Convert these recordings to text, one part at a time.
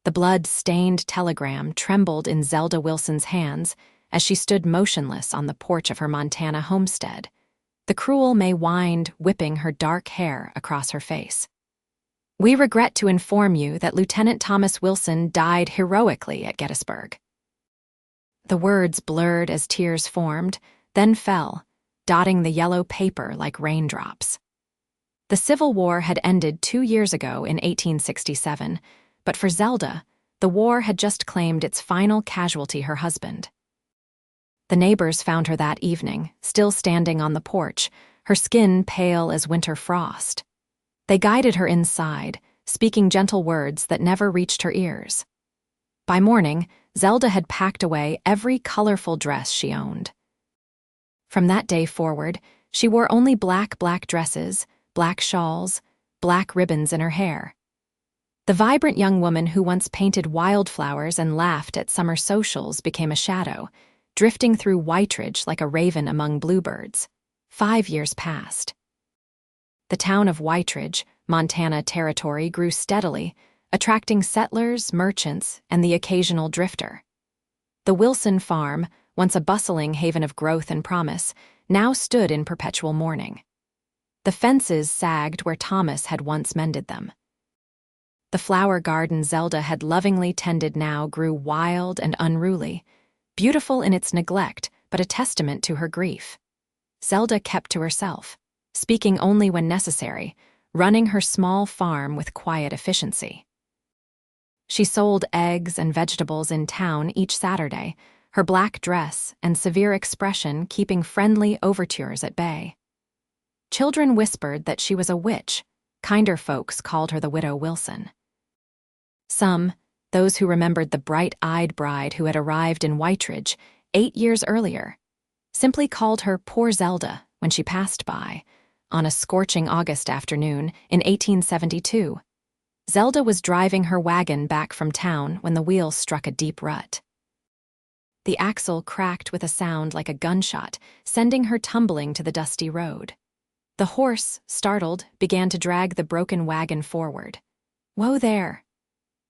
The blood-stained telegram trembled in Zelda Wilson's hands as she stood motionless on the porch of her Montana homestead. The cruel May whined, whipping her dark hair across her face. "We regret to inform you that Lieutenant Thomas Wilson died heroically at Gettysburg." The words blurred as tears formed, then fell, dotting the yellow paper like raindrops. The Civil War had ended 2 years ago in 1867, but for Zelda, the war had just claimed its final casualty, her husband. The neighbors found her that evening, still standing on the porch, her skin pale as winter frost. They guided her inside, speaking gentle words that never reached her ears. By morning, Zelda had packed away every colorful dress she owned. From that day forward, she wore only black dresses, black shawls, black ribbons in her hair. The vibrant young woman who once painted wildflowers and laughed at summer socials became a shadow, drifting through Whiteridge like a raven among bluebirds. 5 years passed. The town of Whiteridge, Montana Territory, grew steadily, attracting settlers, merchants, and the occasional drifter. The Wilson farm, once a bustling haven of growth and promise, now stood in perpetual mourning. The fences sagged where Thomas had once mended them. The flower garden Zelda had lovingly tended now grew wild and unruly, beautiful in its neglect, but a testament to her grief. Zelda kept to herself, speaking only when necessary, running her small farm with quiet efficiency. She sold eggs and vegetables in town each Saturday, her black dress and severe expression keeping friendly overtures at bay. Children whispered that she was a witch. Kinder folks called her the Widow Wilson. Some, those who remembered the bright-eyed bride who had arrived in Whiteridge 8 years earlier, simply called her Poor Zelda when she passed by, on a scorching August afternoon in 1872. Zelda was driving her wagon back from town when the wheel struck a deep rut. The axle cracked with a sound like a gunshot, sending her tumbling to the dusty road. The horse, startled, began to drag the broken wagon forward. "Whoa there!"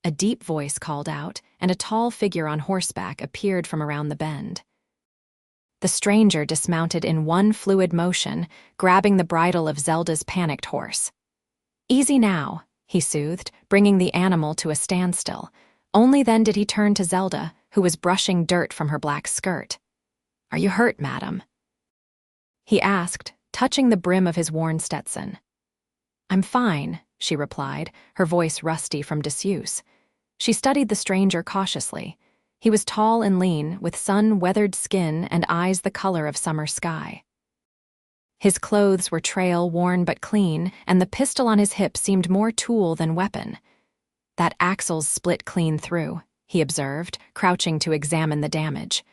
A deep voice called out, and a tall figure on horseback appeared from around the bend. The stranger dismounted in one fluid motion, grabbing the bridle of Zelda's panicked horse. "Easy now," he soothed, bringing the animal to a standstill. Only then did he turn to Zelda, who was brushing dirt from her black skirt. "Are you hurt, madam?" he asked, touching the brim of his worn Stetson. "I'm fine," she replied, her voice rusty from disuse. She studied the stranger cautiously. He was tall and lean, with sun-weathered skin and eyes the color of summer sky. His clothes were trail-worn but clean, and the pistol on his hip seemed more tool than weapon. "That axle's split clean through," he observed, crouching to examine the damage.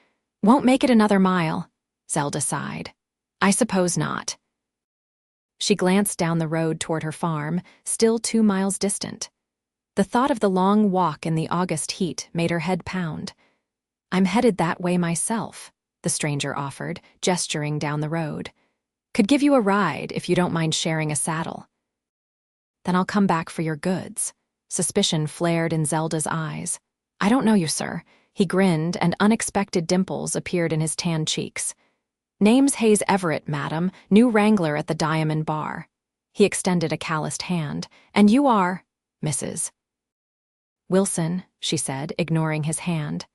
"Won't make it another mile," Zelda sighed. "I suppose not." She glanced down the road toward her farm, still 2 miles distant. The thought of the long walk in the August heat made her head pound. "I'm headed that way myself," the stranger offered, gesturing down the road. "Could give you a ride if you don't mind sharing a saddle." "Then I'll come back for your goods." Suspicion flared in Zelda's eyes. "I don't know you, sir." He grinned, and unexpected dimples appeared in his tanned cheeks. "Name's Hayes Everett, madam, new wrangler at the Diamond Bar." He extended a calloused hand. "And you are, Mrs. Wilson," she said, ignoring his hand.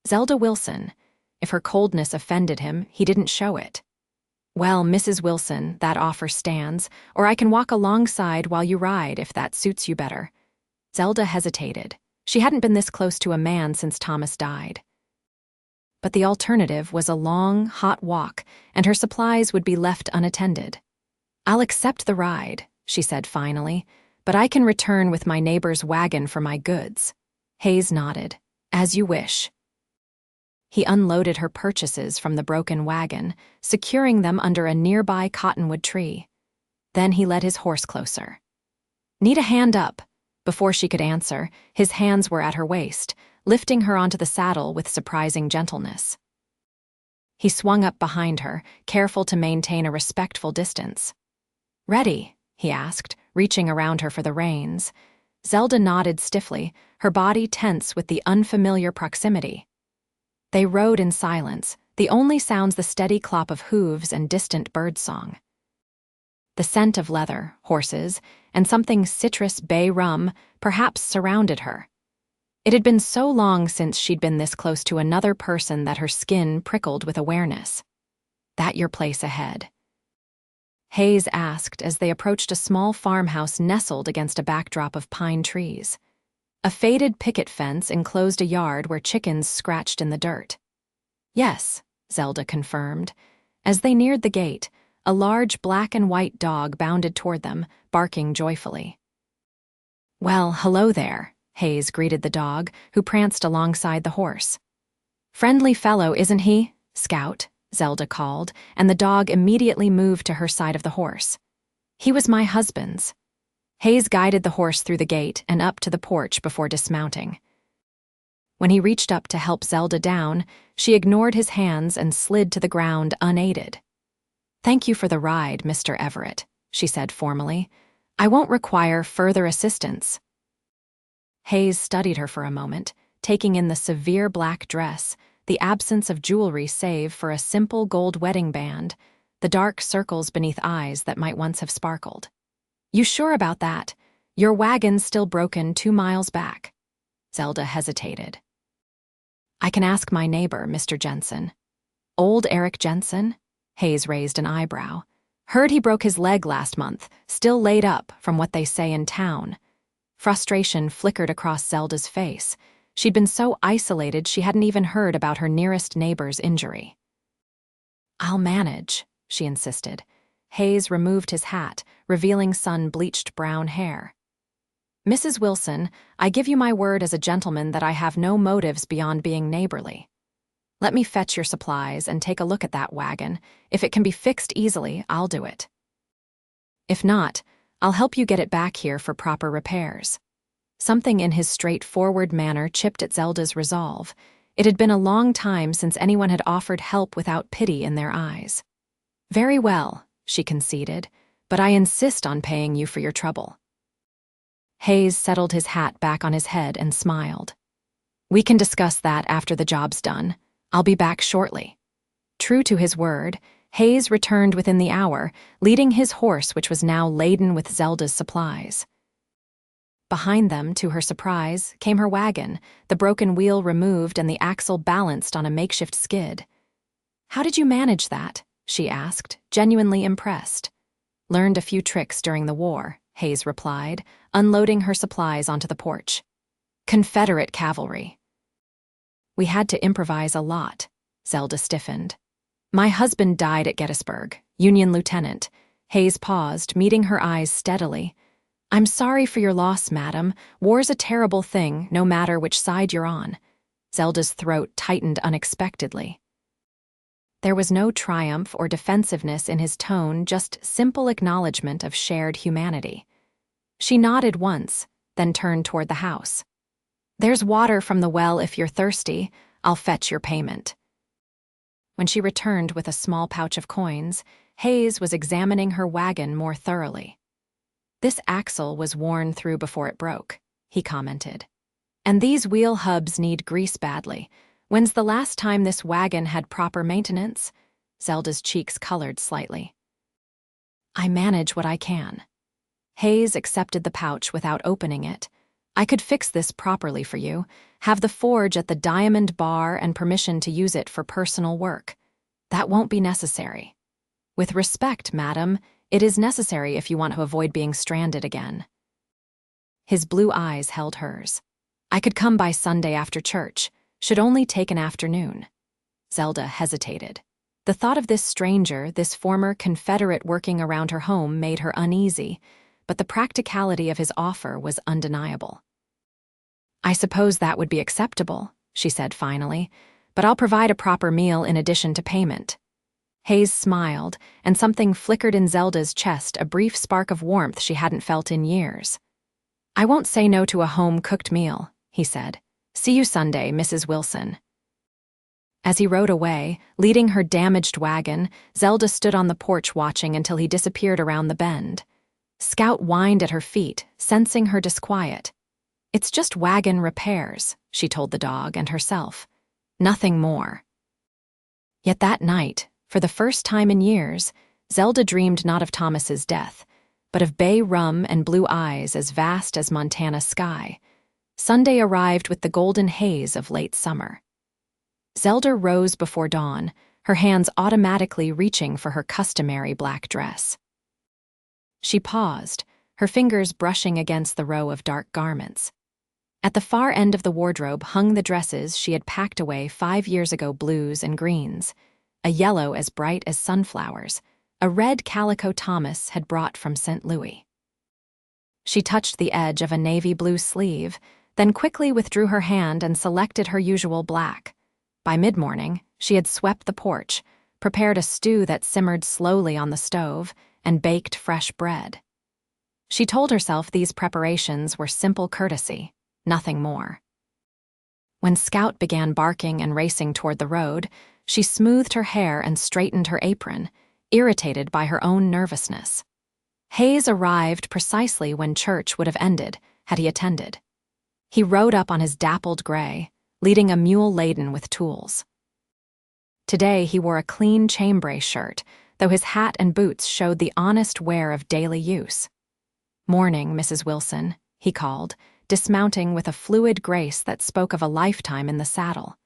"Zelda Wilson." If her coldness offended him, he didn't show it. "Well, Mrs. Wilson, that offer stands, or I can walk alongside while you ride if that suits you better." Zelda hesitated. She hadn't been this close to a man since Thomas died. But the alternative was a long, hot walk, and her supplies would be left unattended. "I'll accept the ride," she said finally, "but I can return with my neighbor's wagon for my goods." Hayes nodded. "As you wish." He unloaded her purchases from the broken wagon, securing them under a nearby cottonwood tree. Then he led his horse closer. "Need a hand up?" Before she could answer, his hands were at her waist, lifting her onto the saddle with surprising gentleness. He swung up behind her, careful to maintain a respectful distance. "Ready?" he asked, reaching around her for the reins. Zelda nodded stiffly, her body tense with the unfamiliar proximity. They rode in silence, the only sounds the steady clop of hooves and distant birdsong. The scent of leather, horses, and something citrus bay rum perhaps surrounded her. It had been so long since she'd been this close to another person that her skin prickled with awareness. "That your place ahead?" Hayes asked as they approached a small farmhouse nestled against a backdrop of pine trees. A faded picket fence enclosed a yard where chickens scratched in the dirt. "Yes," Zelda confirmed. As they neared the gate, a large black and white dog bounded toward them, barking joyfully. "Well, hello there," Hayes greeted the dog, who pranced alongside the horse. "Friendly fellow, isn't he, Scout?" Zelda called, and the dog immediately moved to her side of the horse. "He was my husband's." Hayes guided the horse through the gate and up to the porch before dismounting. When he reached up to help Zelda down, she ignored his hands and slid to the ground unaided. "Thank you for the ride, Mr. Everett," she said formally. "I won't require further assistance." Hayes studied her for a moment, taking in the severe black dress, the absence of jewelry save for a simple gold wedding band, the dark circles beneath eyes that might once have sparkled. "You sure about that? Your wagon's still broken 2 miles back." Zelda hesitated. "I can ask my neighbor, Mr. Jensen." "Old Eric Jensen?" Hayes raised an eyebrow. "Heard he broke his leg last month, still laid up, from what they say in town." Frustration flickered across Zelda's face. She'd been so isolated she hadn't even heard about her nearest neighbor's injury. "I'll manage," she insisted. Hayes removed his hat, revealing sun-bleached brown hair. "Mrs. Wilson, I give you my word as a gentleman that I have no motives beyond being neighborly. Let me fetch your supplies and take a look at that wagon. If it can be fixed easily, I'll do it. If not, I'll help you get it back here for proper repairs." Something in his straightforward manner chipped at Zelda's resolve. It had been a long time since anyone had offered help without pity in their eyes. "Very well," she conceded, "but I insist on paying you for your trouble." Hayes settled his hat back on his head and smiled. "We can discuss that after the job's done. I'll be back shortly." True to his word, Hayes returned within the hour, leading his horse, which was now laden with Zelda's supplies. Behind them, to her surprise, came her wagon, the broken wheel removed and the axle balanced on a makeshift skid. "How did you manage that?" she asked, genuinely impressed. "Learned a few tricks during the war," Hayes replied, unloading her supplies onto the porch. "Confederate cavalry." "We had to improvise a lot," Zelda stiffened. "My husband died at Gettysburg, Union lieutenant." Hayes paused, meeting her eyes steadily. "I'm sorry for your loss, madam. War's a terrible thing, no matter which side you're on." Zelda's throat tightened unexpectedly. There was no triumph or defensiveness in his tone, just simple acknowledgement of shared humanity. She nodded once, then turned toward the house. "There's water from the well if you're thirsty. I'll fetch your payment." When she returned with a small pouch of coins, Hayes was examining her wagon more thoroughly. "This axle was worn through before it broke," he commented. "And these wheel hubs need grease badly. When's the last time this wagon had proper maintenance?" Zelda's cheeks colored slightly. "I manage what I can." Hayes accepted the pouch without opening it. "I could fix this properly for you, have the forge at the Diamond Bar and permission to use it for personal work. That won't be necessary. With respect, madam, it is necessary if you want to avoid being stranded again." His blue eyes held hers. "I could come by Sunday after church. Should only take an afternoon." Zelda hesitated. The thought of this stranger, this former Confederate working around her home, made her uneasy, but the practicality of his offer was undeniable. "I suppose that would be acceptable," she said finally, "but I'll provide a proper meal in addition to payment." Hayes smiled, and something flickered in Zelda's chest, a brief spark of warmth she hadn't felt in years. "I won't say no to a home-cooked meal," he said. "See you Sunday, Mrs. Wilson." As he rode away, leading her damaged wagon, Zelda stood on the porch watching until he disappeared around the bend. Scout whined at her feet, sensing her disquiet. "It's just wagon repairs," she told the dog and herself. Nothing more. Yet that night, for the first time in years, Zelda dreamed not of Thomas's death, but of bay rum and blue eyes as vast as Montana's sky. Sunday arrived with the golden haze of late summer. Zelda rose before dawn, her hands automatically reaching for her customary black dress. She paused, her fingers brushing against the row of dark garments. At the far end of the wardrobe hung the dresses she had packed away 5 years ago, blues and greens, a yellow as bright as sunflowers, a red calico Thomas had brought from St. Louis. She touched the edge of a navy blue sleeve, then quickly withdrew her hand and selected her usual black. By mid-morning, she had swept the porch, prepared a stew that simmered slowly on the stove, and baked fresh bread. She told herself these preparations were simple courtesy, nothing more. When Scout began barking and racing toward the road, she smoothed her hair and straightened her apron, irritated by her own nervousness. Hayes arrived precisely when church would have ended, had he attended. He rode up on his dappled gray, leading a mule laden with tools. Today he wore a clean chambray shirt, though his hat and boots showed the honest wear of daily use. "Morning, Mrs. Wilson," he called, dismounting with a fluid grace that spoke of a lifetime in the saddle.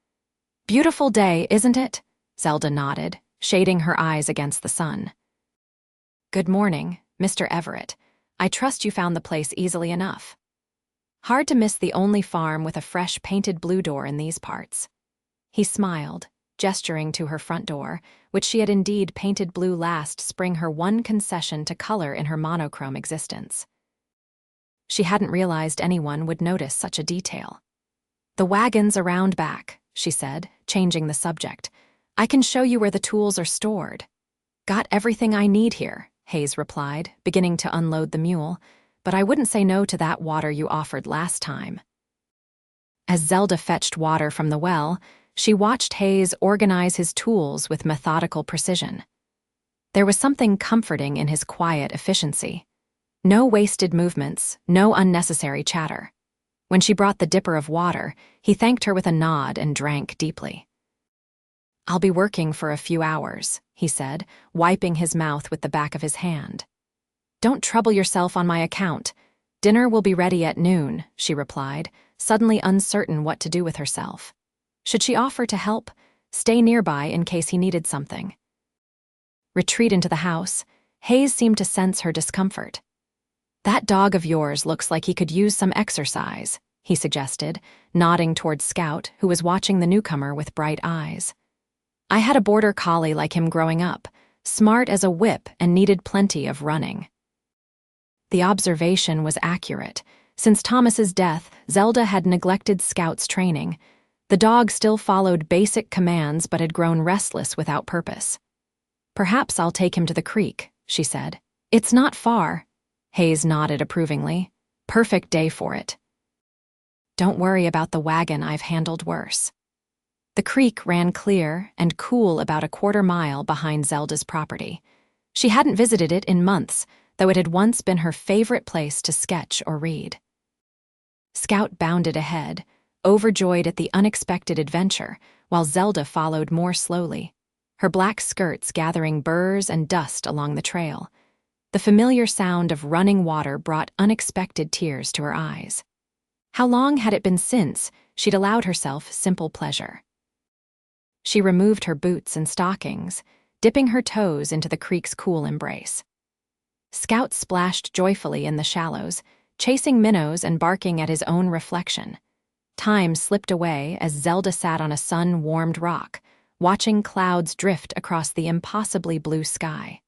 "Beautiful day, isn't it?" Zelda nodded, shading her eyes against the sun. "Good morning, Mr. Everett. I trust you found the place easily enough." Hard to miss the only farm with a fresh painted blue door in these parts. He smiled, gesturing to her front door, which she had indeed painted blue last spring, her one concession to color in her monochrome existence. She hadn't realized anyone would notice such a detail. "The wagon's around back," she said, changing the subject. "I can show you where the tools are stored." "Got everything I need here," Hayes replied, beginning to unload the mule, "but I wouldn't say no to that water you offered last time." As Zelda fetched water from the well, she watched Hayes organize his tools with methodical precision. There was something comforting in his quiet efficiency. No wasted movements, no unnecessary chatter. When she brought the dipper of water, he thanked her with a nod and drank deeply. "I'll be working for a few hours," he said, wiping his mouth with the back of his hand. "Don't trouble yourself on my account. Dinner will be ready at noon," she replied, suddenly uncertain what to do with herself. Should she offer to help, stay nearby in case he needed something? Retreat into the house, Hayes seemed to sense her discomfort. "That dog of yours looks like he could use some exercise," he suggested, nodding toward Scout, who was watching the newcomer with bright eyes. "I had a border collie like him growing up, smart as a whip and needed plenty of running." The observation was accurate. Since Thomas's death, Zelda had neglected Scout's training. The dog still followed basic commands but had grown restless without purpose. "Perhaps I'll take him to the creek," she said. "It's not far." Hayes nodded approvingly. "Perfect day for it." "Don't worry about the wagon, I've handled worse." The creek ran clear and cool about a quarter-mile behind Zelda's property. She hadn't visited it in months, though it had once been her favorite place to sketch or read. Scout bounded ahead, overjoyed at the unexpected adventure, while Zelda followed more slowly, her black skirts gathering burrs and dust along the trail. The familiar sound of running water brought unexpected tears to her eyes. How long had it been since she'd allowed herself simple pleasure? She removed her boots and stockings, dipping her toes into the creek's cool embrace. Scout splashed joyfully in the shallows, chasing minnows and barking at his own reflection. Time slipped away as Zelda sat on a sun-warmed rock, watching clouds drift across the impossibly blue sky.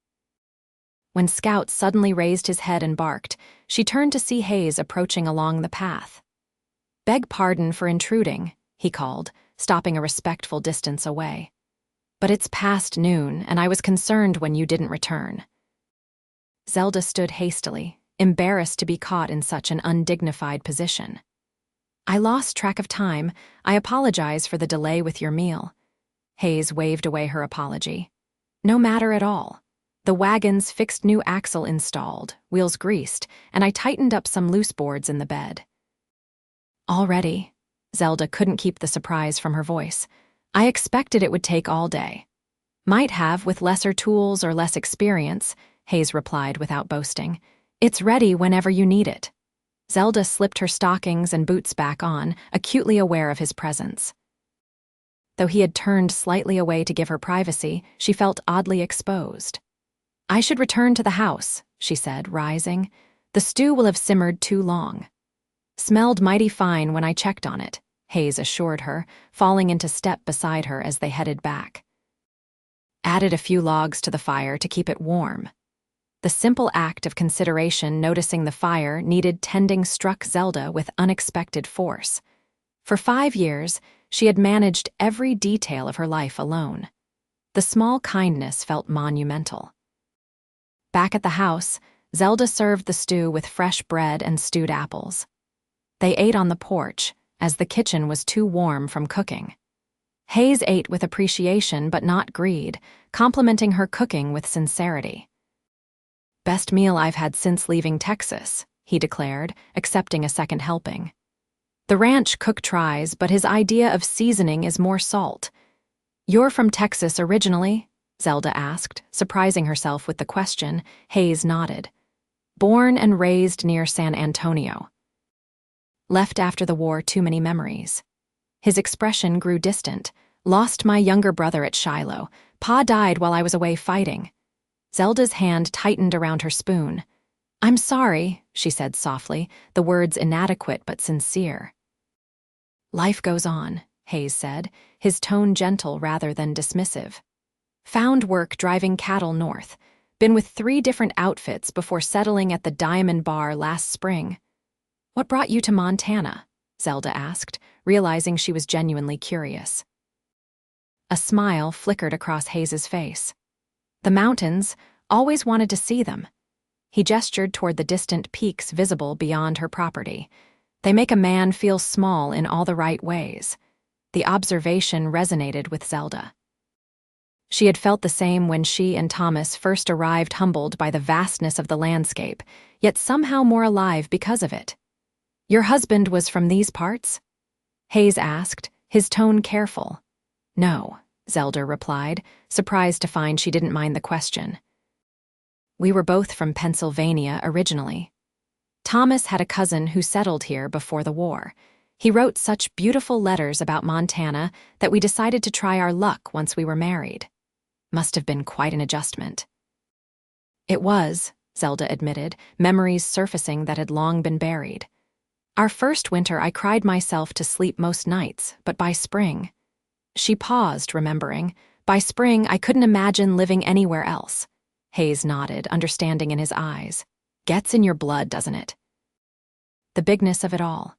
When Scout suddenly raised his head and barked, she turned to see Hayes approaching along the path. "Beg pardon for intruding," he called, stopping a respectful distance away. "But it's past noon, and I was concerned when you didn't return." Zelda stood hastily, embarrassed to be caught in such an undignified position. "I lost track of time. I apologize for the delay with your meal." Hayes waved away her apology. "No matter at all. The wagon's fixed new axle installed, wheels greased, and I tightened up some loose boards in the bed." Already? Zelda couldn't keep the surprise from her voice. I expected it would take all day. Might have, with lesser tools or less experience, Hayes replied without boasting. It's ready whenever you need it. Zelda slipped her stockings and boots back on, acutely aware of his presence. Though he had turned slightly away to give her privacy, she felt oddly exposed. I should return to the house, she said, rising. The stew will have simmered too long. Smelled mighty fine when I checked on it, Hayes assured her, falling into step beside her as they headed back. Added a few logs to the fire to keep it warm. The simple act of consideration noticing the fire needed tending struck Zelda with unexpected force. For 5 years, she had managed every detail of her life alone. The small kindness felt monumental. Back at the house, Zelda served the stew with fresh bread and stewed apples. They ate on the porch, as the kitchen was too warm from cooking. Hayes ate with appreciation but not greed, complimenting her cooking with sincerity. Best meal I've had since leaving Texas, he declared, accepting a second helping. The ranch cook tries, but his idea of seasoning is more salt. You're from Texas originally? Zelda asked, surprising herself with the question. Hayes nodded. Born and raised near San Antonio. Left after the war, too many memories. His expression grew distant. Lost my younger brother at Shiloh. Pa died while I was away fighting. Zelda's hand tightened around her spoon. I'm sorry, she said softly, the words inadequate but sincere. Life goes on, Hayes said, his tone gentle rather than dismissive. Found work driving cattle north. Been with 3 different outfits before settling at the Diamond Bar last spring. What brought you to Montana? Zelda asked, realizing she was genuinely curious. A smile flickered across Hayes's face. The mountains, always wanted to see them. He gestured toward the distant peaks visible beyond her property. They make a man feel small in all the right ways. The observation resonated with Zelda. She had felt the same when she and Thomas first arrived, humbled by the vastness of the landscape, yet somehow more alive because of it. Your husband was from these parts? Hayes asked, his tone careful. No, Zelda replied, surprised to find she didn't mind the question. We were both from Pennsylvania originally. Thomas had a cousin who settled here before the war. He wrote such beautiful letters about Montana that we decided to try our luck once we were married. Must have been quite an adjustment. It was, Zelda admitted, memories surfacing that had long been buried. Our first winter I cried myself to sleep most nights, but by spring... She paused, remembering. By spring, I couldn't imagine living anywhere else. Hayes nodded, understanding in his eyes. Gets in your blood, doesn't it? The bigness of it all.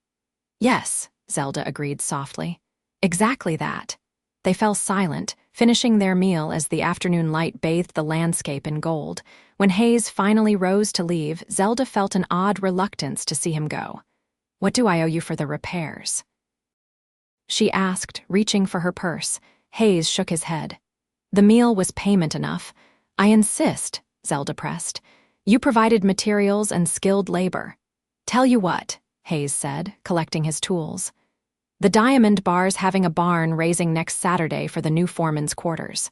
Yes, Zelda agreed softly. Exactly that. They fell silent, finishing their meal as the afternoon light bathed the landscape in gold. When Hayes finally rose to leave, Zelda felt an odd reluctance to see him go. What do I owe you for the repairs? She asked, reaching for her purse. Hayes shook his head. The meal was payment enough. I insist, Zelda pressed. You provided materials and skilled labor. Tell you what, Hayes said, collecting his tools. The Diamond Bar's having a barn raising next Saturday for the new foreman's quarters.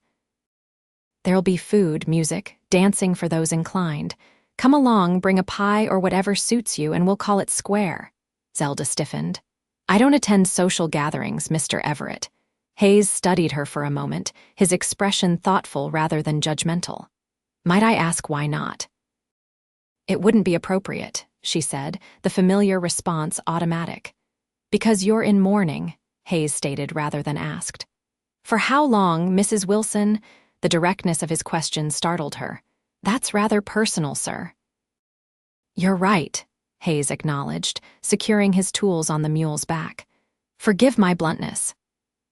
There'll be food, music, dancing for those inclined. Come along, bring a pie or whatever suits you, and we'll call it square. Zelda stiffened. I don't attend social gatherings, Mr. Everett. Hayes studied her for a moment, his expression thoughtful rather than judgmental. Might I ask why not? It wouldn't be appropriate, she said, the familiar response automatic. Because you're in mourning, Hayes stated rather than asked. For how long, Mrs. Wilson? The directness of his question startled her. That's rather personal, sir. You're right, Hayes acknowledged, securing his tools on the mule's back. Forgive my bluntness.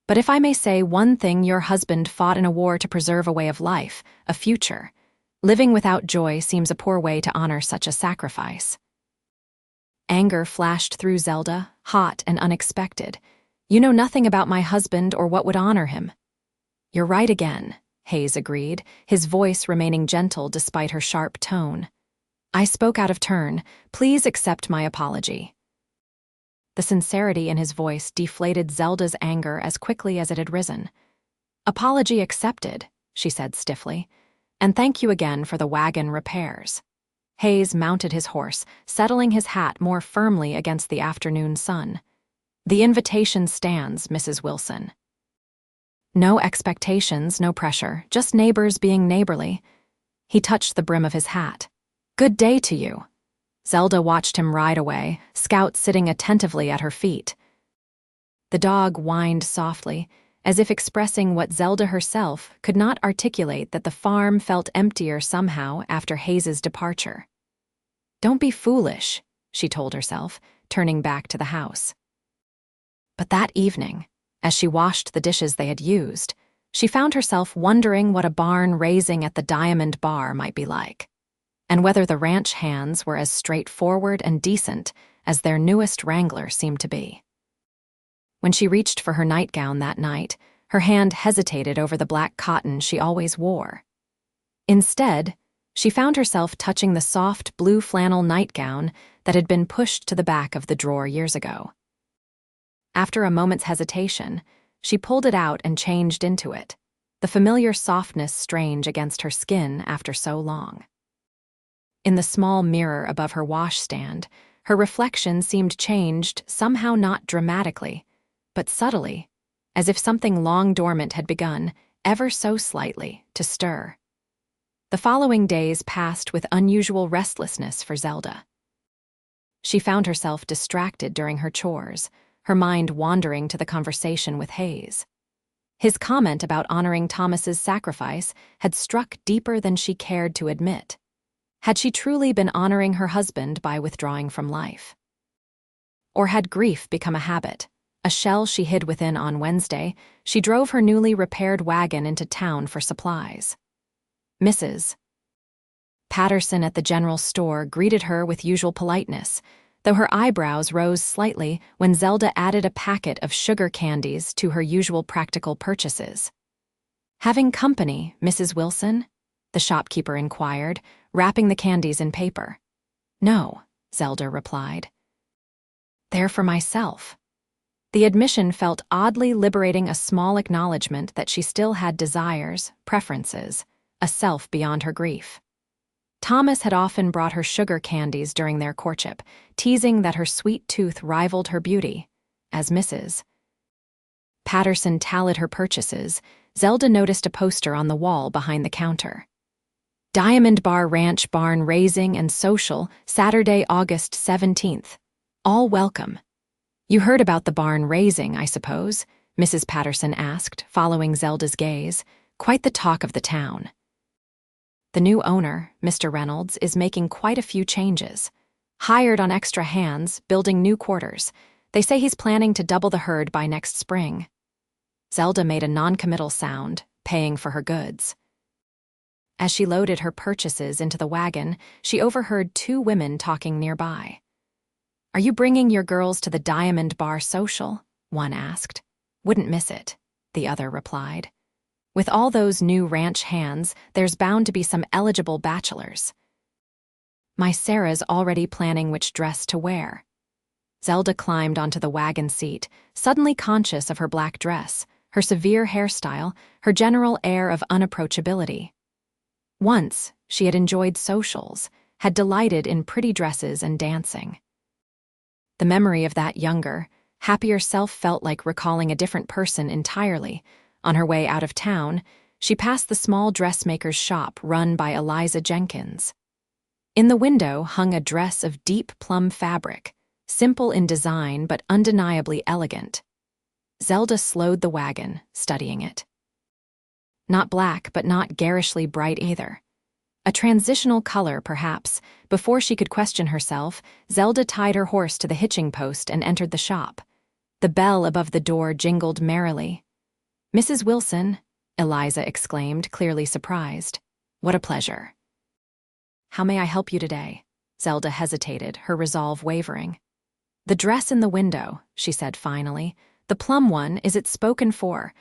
But if I may say one thing, your husband fought in a war to preserve a way of life, a future. Living without joy seems a poor way to honor such a sacrifice. Anger flashed through Zelda, hot and unexpected. You know nothing about my husband or what would honor him. You're right again, Hayes agreed, his voice remaining gentle despite her sharp tone. I spoke out of turn. Please accept my apology. The sincerity in his voice deflated Zelda's anger as quickly as it had risen. "Apology accepted," she said stiffly, "and thank you again for the wagon repairs." Hayes mounted his horse, settling his hat more firmly against the afternoon sun. "The invitation stands, Mrs. Wilson." No expectations, no pressure, just neighbors being neighborly. He touched the brim of his hat. "Good day to you." Zelda watched him ride away, Scout sitting attentively at her feet. The dog whined softly, as if expressing what Zelda herself could not articulate, that the farm felt emptier somehow after Hayes's departure. "Don't be foolish," she told herself, turning back to the house. But that evening, as she washed the dishes they had used, she found herself wondering what a barn raising at the Diamond Bar might be like, and whether the ranch hands were as straightforward and decent as their newest wrangler seemed to be. When she reached for her nightgown that night, her hand hesitated over the black cotton she always wore. Instead, she found herself touching the soft blue flannel nightgown that had been pushed to the back of the drawer years ago. After a moment's hesitation, she pulled it out and changed into it, the familiar softness strange against her skin after so long. In the small mirror above her washstand, her reflection seemed changed, somehow not dramatically, but subtly, as if something long dormant had begun, ever so slightly, to stir. The following days passed with unusual restlessness for Zelda. She found herself distracted during her chores, her mind wandering to the conversation with Hayes. His comment about honoring Thomas's sacrifice had struck deeper than she cared to admit. Had she truly been honoring her husband by withdrawing from life? Or had grief become a habit, a shell she hid within? On Wednesday, she drove her newly repaired wagon into town for supplies. Mrs. Patterson at the general store greeted her with usual politeness, though her eyebrows rose slightly when Zelda added a packet of sugar candies to her usual practical purchases. "Having company, Mrs. Wilson?" the shopkeeper inquired, wrapping the candies in paper. "No," Zelda replied. "They're for myself." The admission felt oddly liberating, a small acknowledgement that she still had desires, preferences, a self beyond her grief. Thomas had often brought her sugar candies during their courtship, teasing that her sweet tooth rivaled her beauty. As Mrs. Patterson tallied her purchases, Zelda noticed a poster on the wall behind the counter. "Diamond Bar Ranch Barn Raising and Social, Saturday, August 17th. All welcome." "You heard about the barn raising, I suppose?" Mrs. Patterson asked, following Zelda's gaze. "Quite the talk of the town." "The new owner, Mr. Reynolds, is making quite a few changes. Hired on extra hands, building new quarters. They say he's planning to double the herd by next spring." Zelda made a non-committal sound, paying for her goods. As she loaded her purchases into the wagon, she overheard two women talking nearby. "Are you bringing your girls to the Diamond Bar Social?" one asked. "Wouldn't miss it," the other replied. "With all those new ranch hands, there's bound to be some eligible bachelors." "My Sarah's already planning which dress to wear." Zelda climbed onto the wagon seat, suddenly conscious of her black dress, her severe hairstyle, her general air of unapproachability. Once, she had enjoyed socials, had delighted in pretty dresses and dancing. The memory of that younger, happier self felt like recalling a different person entirely. On her way out of town, she passed the small dressmaker's shop run by Eliza Jenkins. In the window hung a dress of deep plum fabric, simple in design but undeniably elegant. Zelda slowed the wagon, studying it. Not black, but not garishly bright either. A transitional color, perhaps. Before she could question herself, Zelda tied her horse to the hitching post and entered the shop. The bell above the door jingled merrily. "Mrs. Wilson," Eliza exclaimed, clearly surprised. "What a pleasure." "How may I help you today?" Zelda hesitated, her resolve wavering. "The dress in the window," she said finally. "The plum one, is it spoken for?"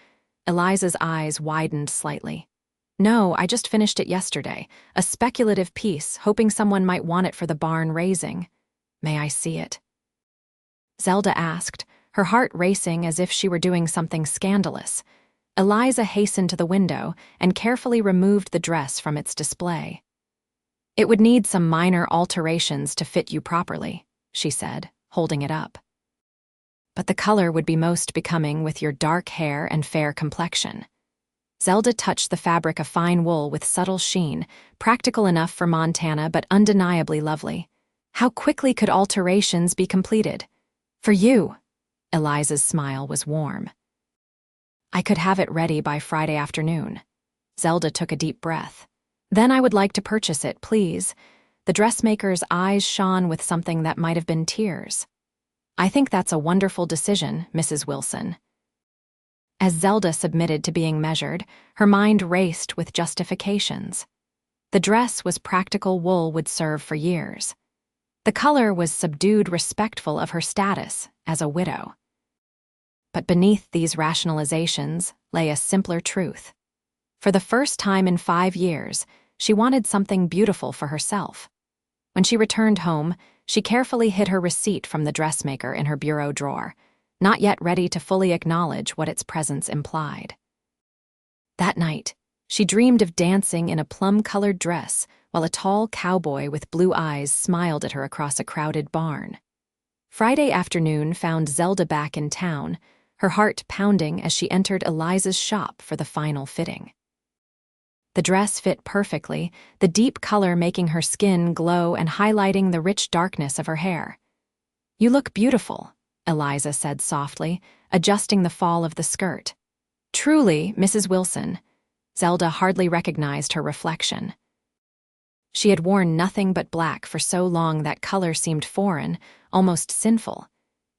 Eliza's eyes widened slightly. "No, I just finished it yesterday. A speculative piece, hoping someone might want it for the barn raising." "May I see it?" Zelda asked, her heart racing as if she were doing something scandalous. Eliza hastened to the window and carefully removed the dress from its display. "It would need some minor alterations to fit you properly," she said, holding it up. "But the color would be most becoming with your dark hair and fair complexion." Zelda touched the fabric of fine wool with subtle sheen, practical enough for Montana but undeniably lovely. How quickly could alterations be completed? "For you." Eliza's smile was warm. "I could have it ready by Friday afternoon." Zelda took a deep breath. "Then I would like to purchase it, please." The dressmaker's eyes shone with something that might have been tears. "I think that's a wonderful decision, Mrs. Wilson." As Zelda submitted to being measured, her mind raced with justifications. The dress was practical wool would serve for years. The color was subdued, respectful of her status as a widow. But beneath these rationalizations lay a simpler truth. For the first time in 5 years, she wanted something beautiful for herself. When she returned home, she carefully hid her receipt from the dressmaker in her bureau drawer, not yet ready to fully acknowledge what its presence implied. That night, she dreamed of dancing in a plum-colored dress while a tall cowboy with blue eyes smiled at her across a crowded barn. Friday afternoon found Zelda back in town, her heart pounding as she entered Eliza's shop for the final fitting. The dress fit perfectly, the deep color making her skin glow and highlighting the rich darkness of her hair. "You look beautiful," Eliza said softly, adjusting the fall of the skirt. "Truly, Mrs. Wilson." Zelda hardly recognized her reflection. She had worn nothing but black for so long that color seemed foreign, almost sinful.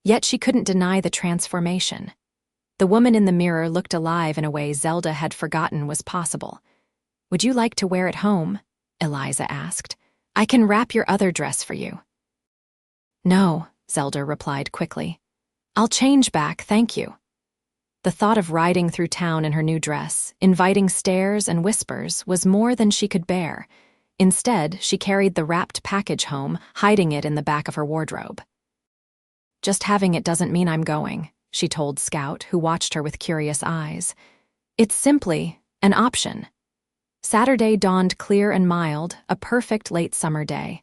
Yet she couldn't deny the transformation. The woman in the mirror looked alive in a way Zelda had forgotten was possible. "Would you like to wear it home?" Eliza asked. "I can wrap your other dress for you." "No," Zelda replied quickly. "I'll change back, thank you." The thought of riding through town in her new dress, inviting stares and whispers, was more than she could bear. Instead, she carried the wrapped package home, hiding it in the back of her wardrobe. "Just having it doesn't mean I'm going," she told Scout, who watched her with curious eyes. "It's simply an option." Saturday dawned clear and mild, a perfect late summer day.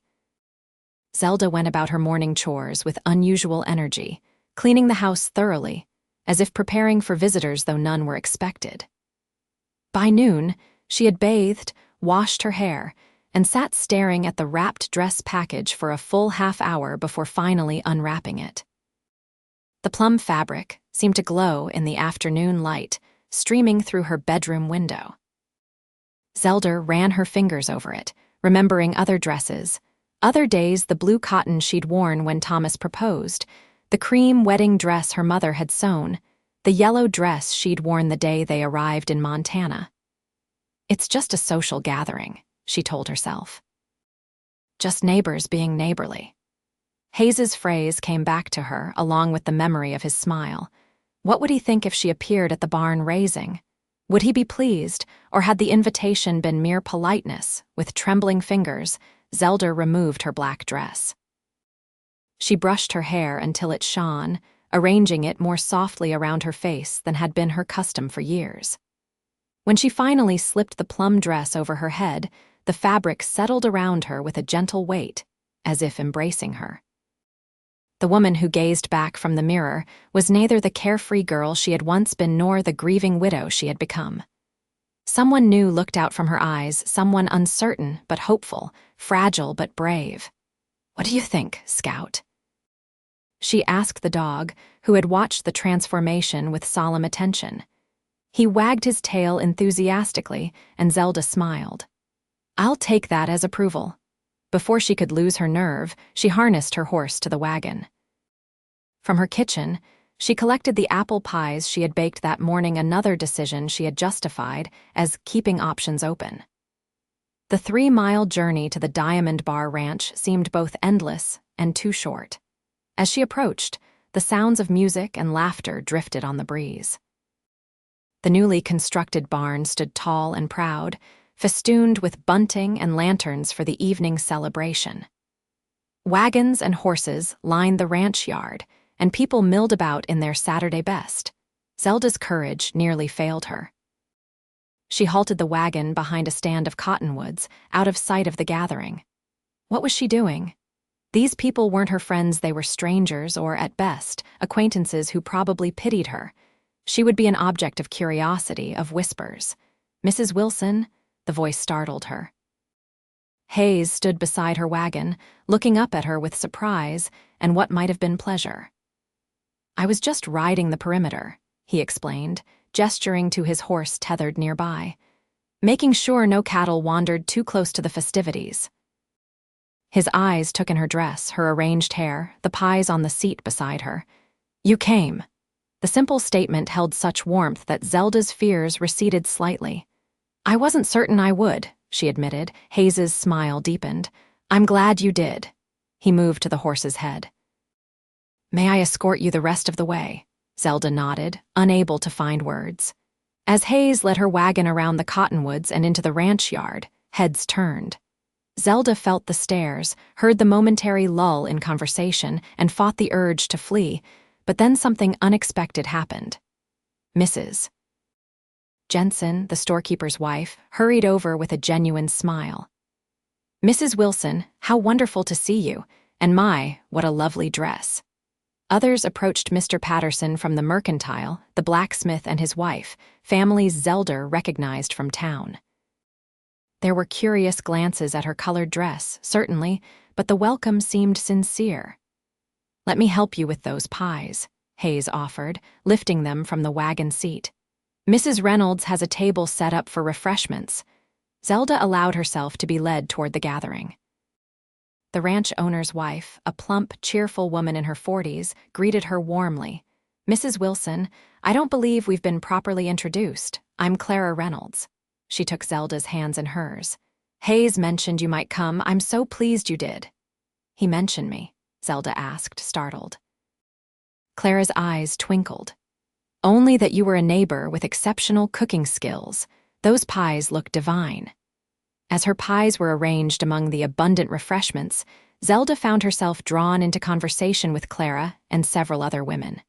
Zelda went about her morning chores with unusual energy, cleaning the house thoroughly, as if preparing for visitors though none were expected. By noon, she had bathed, washed her hair, and sat staring at the wrapped dress package for a full half-hour before finally unwrapping it. The plum fabric seemed to glow in the afternoon light, streaming through her bedroom window. Zelda ran her fingers over it, remembering other dresses, other days the blue cotton she'd worn when Thomas proposed, the cream wedding dress her mother had sewn, the yellow dress she'd worn the day they arrived in Montana. "It's just a social gathering," she told herself. "Just neighbors being neighborly." Hayes's phrase came back to her, along with the memory of his smile. What would he think if she appeared at the barn raising? Would he be pleased, or had the invitation been mere politeness? With trembling fingers, Zelda removed her black dress. She brushed her hair until it shone, arranging it more softly around her face than had been her custom for years. When she finally slipped the plum dress over her head, the fabric settled around her with a gentle weight, as if embracing her. The woman who gazed back from the mirror was neither the carefree girl she had once been nor the grieving widow she had become. Someone new looked out from her eyes, someone uncertain but hopeful, fragile but brave. "What do you think, Scout?" she asked the dog, who had watched the transformation with solemn attention. He wagged his tail enthusiastically, and Zelda smiled. "I'll take that as approval." Before she could lose her nerve, she harnessed her horse to the wagon. From her kitchen, she collected the apple pies she had baked that morning, another decision she had justified as keeping options open. The 3-mile journey to the Diamond Bar Ranch seemed both endless and too short. As she approached, the sounds of music and laughter drifted on the breeze. The newly constructed barn stood tall and proud, festooned with bunting and lanterns for the evening celebration. Wagons and horses lined the ranch yard, and people milled about in their Saturday best. Zelda's courage nearly failed her. She halted the wagon behind a stand of cottonwoods, out of sight of the gathering. What was she doing? These people weren't her friends, they were strangers, or at best, acquaintances who probably pitied her. She would be an object of curiosity, of whispers. "Mrs. Wilson?" The voice startled her. Hayes stood beside her wagon, looking up at her with surprise and what might have been pleasure. "I was just riding the perimeter," he explained, gesturing to his horse tethered nearby, "making sure no cattle wandered too close to the festivities." His eyes took in her dress, her arranged hair, the pies on the seat beside her. "You came." The simple statement held such warmth that Zelda's fears receded slightly. "I wasn't certain I would," she admitted. Hayes's smile deepened. "I'm glad you did." He moved to the horse's head. "May I escort you the rest of the way?" Zelda nodded, unable to find words. As Hayes led her wagon around the cottonwoods and into the ranch yard, heads turned. Zelda felt the stares, heard the momentary lull in conversation, and fought the urge to flee, but then something unexpected happened. Mrs. Jensen, the storekeeper's wife, hurried over with a genuine smile. "Mrs. Wilson, how wonderful to see you, and my, what a lovely dress." Others approached Mr. Patterson from the mercantile, the blacksmith and his wife, families Zelda recognized from town. There were curious glances at her colored dress, certainly, but the welcome seemed sincere. "Let me help you with those pies," Hayes offered, lifting them from the wagon seat. "Mrs. Reynolds has a table set up for refreshments." Zelda allowed herself to be led toward the gathering. The ranch owner's wife, a plump, cheerful woman in her 40s, greeted her warmly. "Mrs. Wilson, I don't believe we've been properly introduced. I'm Clara Reynolds." She took Zelda's hands in hers. "Hayes mentioned you might come. I'm so pleased you did." "He mentioned me?" Zelda asked, startled. Clara's eyes twinkled. "Only that you were a neighbor with exceptional cooking skills. Those pies look divine." As her pies were arranged among the abundant refreshments, Zelda found herself drawn into conversation with Clara and several other women.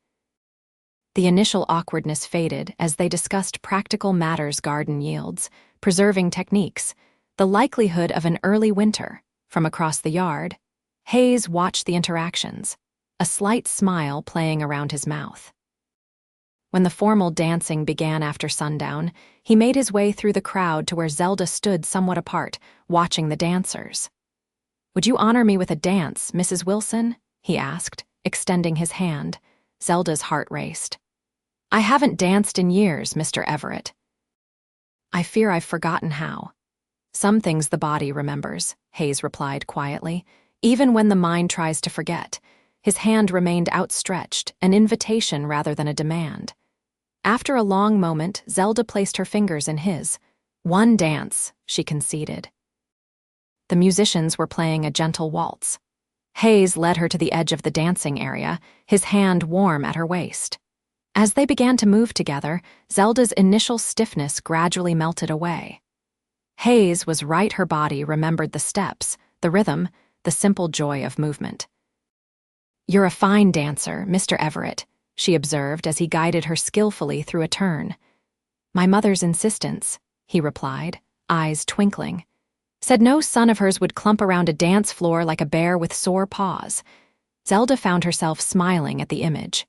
The initial awkwardness faded as they discussed practical matters: garden yields, preserving techniques, the likelihood of an early winter. From across the yard, Hayes watched the interactions, a slight smile playing around his mouth. When the formal dancing began after sundown, he made his way through the crowd to where Zelda stood somewhat apart, watching the dancers. "Would you honor me with a dance, Mrs. Wilson?" he asked, extending his hand. Zelda's heart raced. "I haven't danced in years, Mr. Everett." "I fear I've forgotten how." "Some things the body remembers," Hayes replied quietly, "even when the mind tries to forget." His hand remained outstretched, an invitation rather than a demand. After a long moment, Zelda placed her fingers in his. "One dance," she conceded. The musicians were playing a gentle waltz. Hayes led her to the edge of the dancing area, his hand warm at her waist. As they began to move together, Zelda's initial stiffness gradually melted away. Hayes was right, her body remembered the steps, the rhythm, the simple joy of movement. "You're a fine dancer, Mr. Everett," she observed as he guided her skillfully through a turn. "My mother's insistence," he replied, eyes twinkling. "Said no son of hers would clump around a dance floor like a bear with sore paws." Zelda found herself smiling at the image.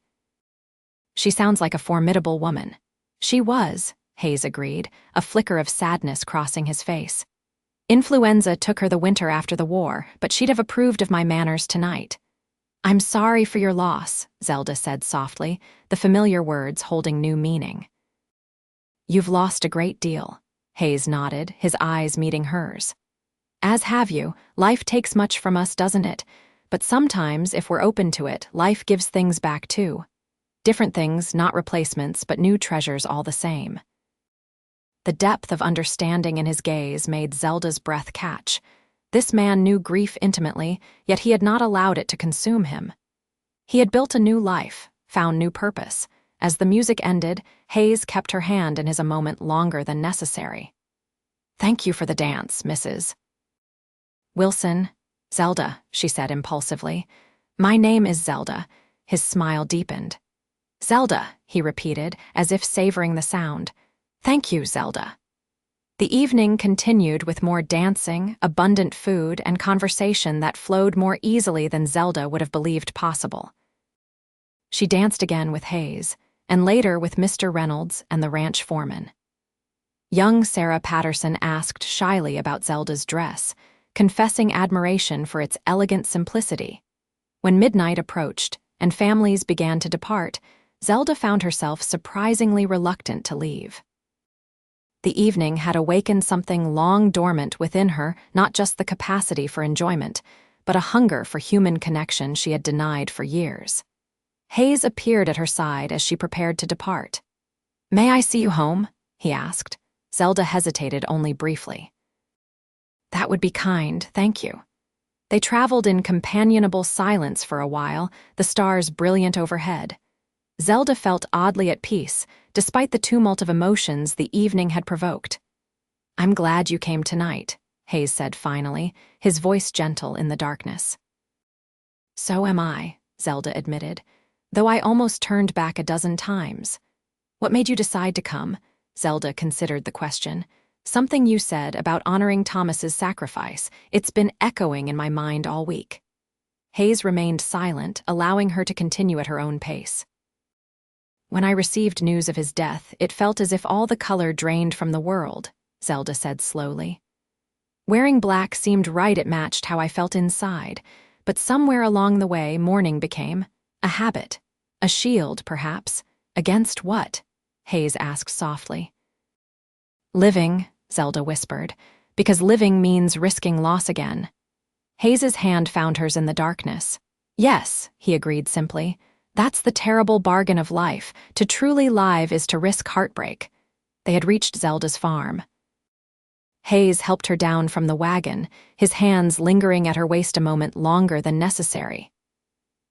"She sounds like a formidable woman." "She was," Hayes agreed, a flicker of sadness crossing his face. "Influenza took her the winter after the war, but she'd have approved of my manners tonight." "I'm sorry for your loss," Zelda said softly, the familiar words holding new meaning. "You've lost a great deal," Hayes nodded, his eyes meeting hers. "As have you. Life takes much from us, doesn't it? But sometimes, if we're open to it, life gives things back too. Different things, not replacements, but new treasures all the same." The depth of understanding in his gaze made Zelda's breath catch. This man knew grief intimately, yet he had not allowed it to consume him. He had built a new life, found new purpose. As the music ended, Hayes kept her hand in his a moment longer than necessary. "Thank you for the dance, Mrs. Wilson." "Zelda," she said impulsively. "My name is Zelda." His smile deepened. "Zelda," he repeated, as if savoring the sound. "Thank you, Zelda." The evening continued with more dancing, abundant food, and conversation that flowed more easily than Zelda would have believed possible. She danced again with Hayes, and later with Mr. Reynolds and the ranch foreman. Young Sarah Patterson asked shyly about Zelda's dress, confessing admiration for its elegant simplicity. When midnight approached and families began to depart, Zelda found herself surprisingly reluctant to leave. The evening had awakened something long dormant within her, not just the capacity for enjoyment, but a hunger for human connection she had denied for years. Hayes appeared at her side as she prepared to depart. "May I see you home?" he asked. Zelda hesitated only briefly. "That would be kind, thank you." They traveled in companionable silence for a while, the stars brilliant overhead. Zelda felt oddly at peace, despite the tumult of emotions the evening had provoked. "I'm glad you came tonight," Hayes said finally, his voice gentle in the darkness. "So am I," Zelda admitted, "though I almost turned back a dozen times." "What made you decide to come?" Zelda considered the question. "Something you said about honoring Thomas's sacrifice. It's been echoing in my mind all week." Hayes remained silent, allowing her to continue at her own pace. "When I received news of his death, it felt as if all the color drained from the world," Zelda said slowly. "Wearing black seemed right, it matched how I felt inside, but somewhere along the way mourning became a habit, a shield, perhaps. Against what?" Hayes asked softly. "Living," Zelda whispered, "because living means risking loss again." Hayes's hand found hers in the darkness. "Yes," he agreed simply. "That's the terrible bargain of life. To truly live is to risk heartbreak." They had reached Zelda's farm. Hayes helped her down from the wagon, his hands lingering at her waist a moment longer than necessary.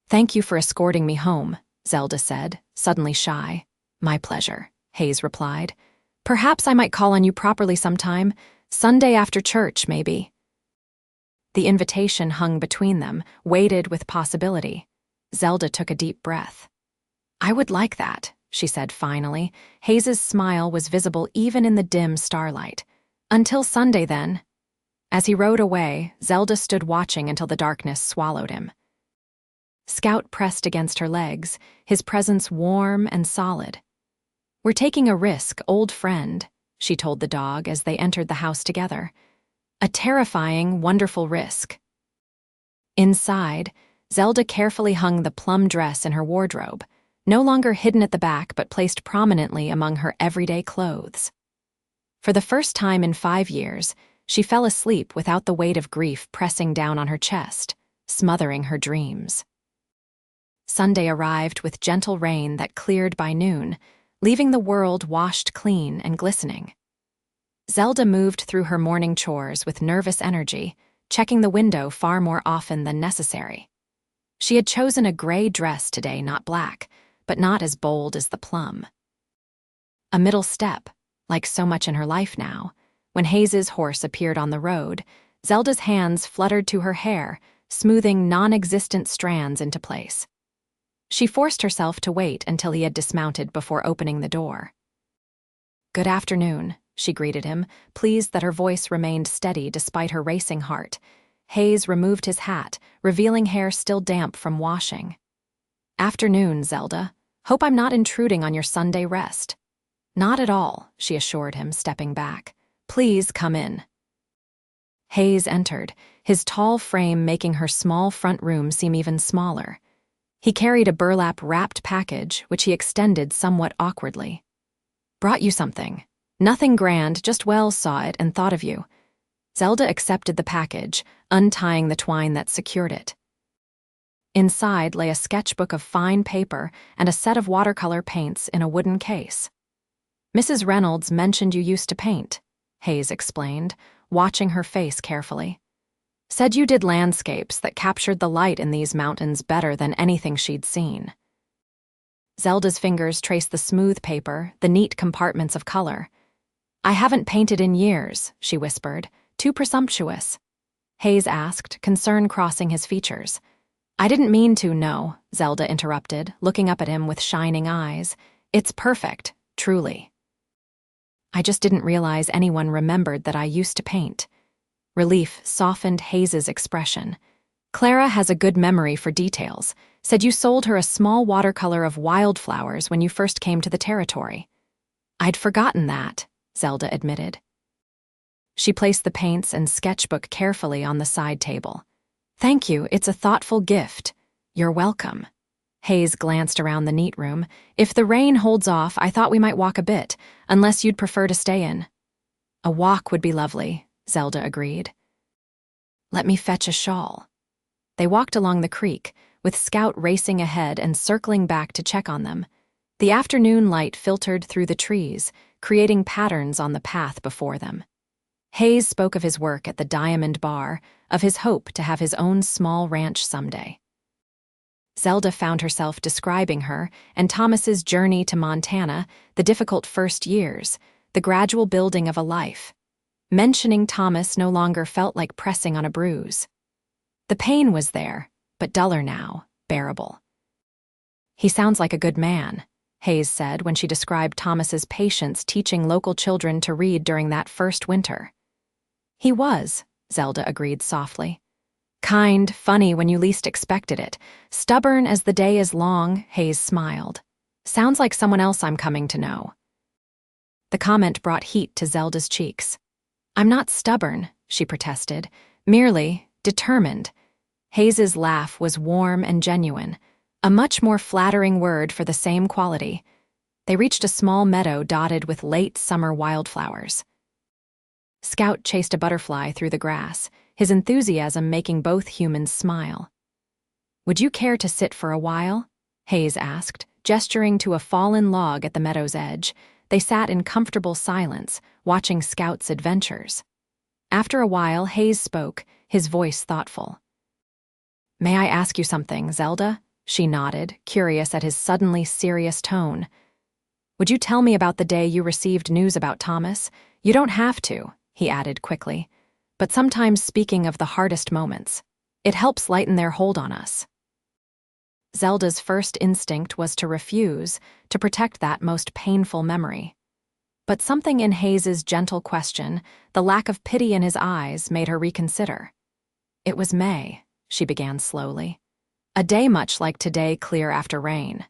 "Thank you for escorting me home," Zelda said, suddenly shy. "My pleasure," Hayes replied. "Perhaps I might call on you properly sometime. Sunday after church, maybe." The invitation hung between them, weighted with possibility. Zelda took a deep breath. "I would like that," she said finally. Hayes's smile was visible even in the dim starlight. "Until Sunday, then." As he rode away, Zelda stood watching until the darkness swallowed him. Scout pressed against her legs, his presence warm and solid. "We're taking a risk, old friend," she told the dog as they entered the house together. "A terrifying, wonderful risk." Inside, Zelda carefully hung the plum dress in her wardrobe, no longer hidden at the back but placed prominently among her everyday clothes. For the first time in 5 years, she fell asleep without the weight of grief pressing down on her chest, smothering her dreams. Sunday arrived with gentle rain that cleared by noon, leaving the world washed clean and glistening. Zelda moved through her morning chores with nervous energy, checking the window far more often than necessary. She had chosen a gray dress today, not black, but not as bold as the plum. A middle step, like so much in her life now. When Hayes's horse appeared on the road, Zelda's hands fluttered to her hair, smoothing non-existent strands into place. She forced herself to wait until he had dismounted before opening the door. "Good afternoon," she greeted him, pleased that her voice remained steady despite her racing heart. Hayes removed his hat, revealing hair still damp from washing. "Afternoon, Zelda. Hope I'm not intruding on your Sunday rest." "Not at all," she assured him, stepping back. "Please come in." Hayes entered, his tall frame making her small front room seem even smaller. He carried a burlap-wrapped package, which he extended somewhat awkwardly. "Brought you something. Nothing grand, just Wells saw it and thought of you." Zelda accepted the package, untying the twine that secured it. Inside lay a sketchbook of fine paper and a set of watercolor paints in a wooden case. "Mrs. Reynolds mentioned you used to paint," Hayes explained, watching her face carefully. "Said you did landscapes that captured the light in these mountains better than anything she'd seen." Zelda's fingers traced the smooth paper, the neat compartments of color. "I haven't painted in years," she whispered. "Too presumptuous?" Hayes asked, concern crossing his features. I didn't mean to, no, Zelda interrupted, looking up at him with shining eyes. It's perfect, truly. I just didn't realize anyone remembered that I used to paint. Relief softened Hayes's expression. Clara has a good memory for details. Said you sold her a small watercolor of wildflowers when you first came to the territory. I'd forgotten that, Zelda admitted. She placed the paints and sketchbook carefully on the side table. Thank you, it's a thoughtful gift. You're welcome. Hayes glanced around the neat room. If the rain holds off, I thought we might walk a bit, unless you'd prefer to stay in. A walk would be lovely, Zelda agreed. Let me fetch a shawl. They walked along the creek, with Scout racing ahead and circling back to check on them. The afternoon light filtered through the trees, creating patterns on the path before them. Hayes spoke of his work at the Diamond Bar, of his hope to have his own small ranch someday. Zelda found herself describing her and Thomas's journey to Montana, the difficult first years, the gradual building of a life. Mentioning Thomas no longer felt like pressing on a bruise. The pain was there, but duller now, bearable. He sounds like a good man, Hayes said when she described Thomas's patience teaching local children to read during that first winter. He was, Zelda agreed softly. Kind, funny when you least expected it. Stubborn as the day is long, Hayes smiled. Sounds like someone else I'm coming to know. The comment brought heat to Zelda's cheeks. I'm not stubborn, she protested, merely determined. Hayes's laugh was warm and genuine, a much more flattering word for the same quality. They reached a small meadow dotted with late summer wildflowers. Scout chased a butterfly through the grass, his enthusiasm making both humans smile. Would you care to sit for a while? Hayes asked, gesturing to a fallen log at the meadow's edge. They sat in comfortable silence, watching Scout's adventures. After a while, Hayes spoke, his voice thoughtful. May I ask you something, Zelda? She nodded, curious at his suddenly serious tone. Would you tell me about the day you received news about Thomas? You don't have to, he added quickly, but sometimes speaking of the hardest moments. It helps lighten their hold on us. Zelda's first instinct was to refuse, to protect that most painful memory. But something in Hayes's gentle question, the lack of pity in his eyes, made her reconsider. It was May, she began slowly. A day much like today, clear after rain.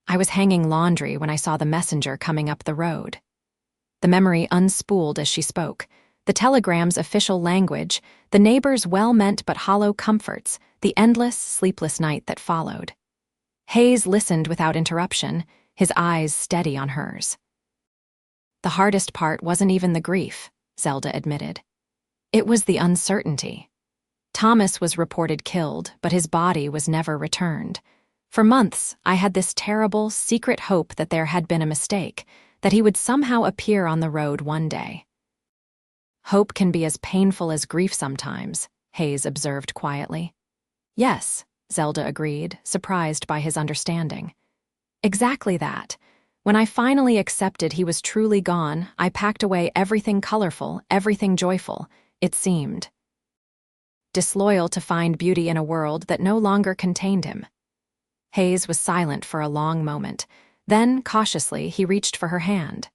I was hanging laundry when I saw the messenger coming up the road. The memory unspooled as she spoke. The telegram's official language, the neighbor's well-meant but hollow comforts, the endless, sleepless night that followed. Hayes listened without interruption, his eyes steady on hers. The hardest part wasn't even the grief, Zelda admitted. It was the uncertainty. Thomas was reported killed, but his body was never returned. For months, I had this terrible, secret hope that there had been a mistake, that he would somehow appear on the road one day. Hope can be as painful as grief sometimes, Hayes observed quietly. Yes, Zelda agreed, surprised by his understanding. Exactly that. When I finally accepted he was truly gone, I packed away everything colorful, everything joyful, it seemed. Disloyal to find beauty in a world that no longer contained him. Hayes was silent for a long moment. Then, cautiously, he reached for her hand.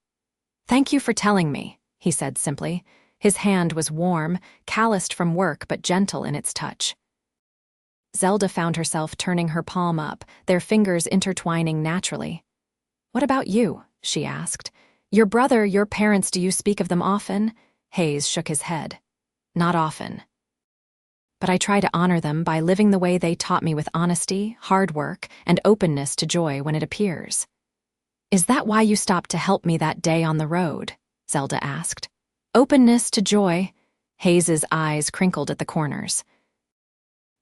Thank you for telling me, he said simply. His hand was warm, calloused from work but gentle in its touch. Zelda found herself turning her palm up, their fingers intertwining naturally. What about you? She asked. Your brother, your parents, do you speak of them often? Hayes shook his head. Not often. But I try to honor them by living the way they taught me with honesty, hard work, and openness to joy when it appears. Is that why you stopped to help me that day on the road? Zelda asked. Openness to joy. Hayes's eyes crinkled at the corners.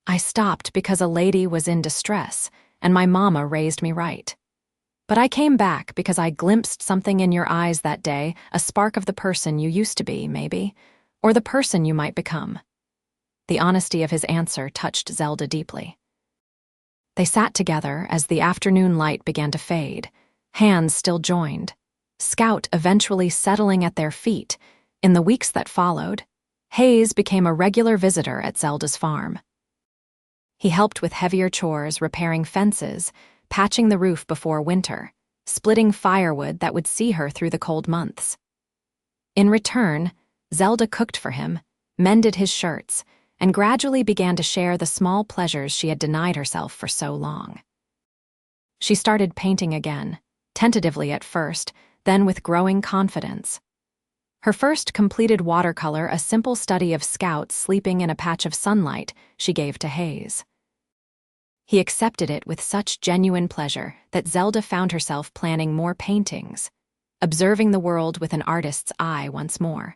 I stopped because a lady was in distress, and my mama raised me right. But I came back because I glimpsed something in your eyes that day, a spark of the person you used to be, maybe, or the person you might become. The honesty of his answer touched Zelda deeply. They sat together as the afternoon light began to fade, hands still joined, Scout eventually settling at their feet. In the weeks that followed, Hayes became a regular visitor at Zelda's farm. He helped with heavier chores, repairing fences, patching the roof before winter, splitting firewood that would see her through the cold months. In return, Zelda cooked for him, mended his shirts, and gradually began to share the small pleasures she had denied herself for so long. She started painting again, tentatively at first, then with growing confidence. Her first completed watercolor, a simple study of scouts sleeping in a patch of sunlight, she gave to Hayes. He accepted it with such genuine pleasure that Zelda found herself planning more paintings, observing the world with an artist's eye once more.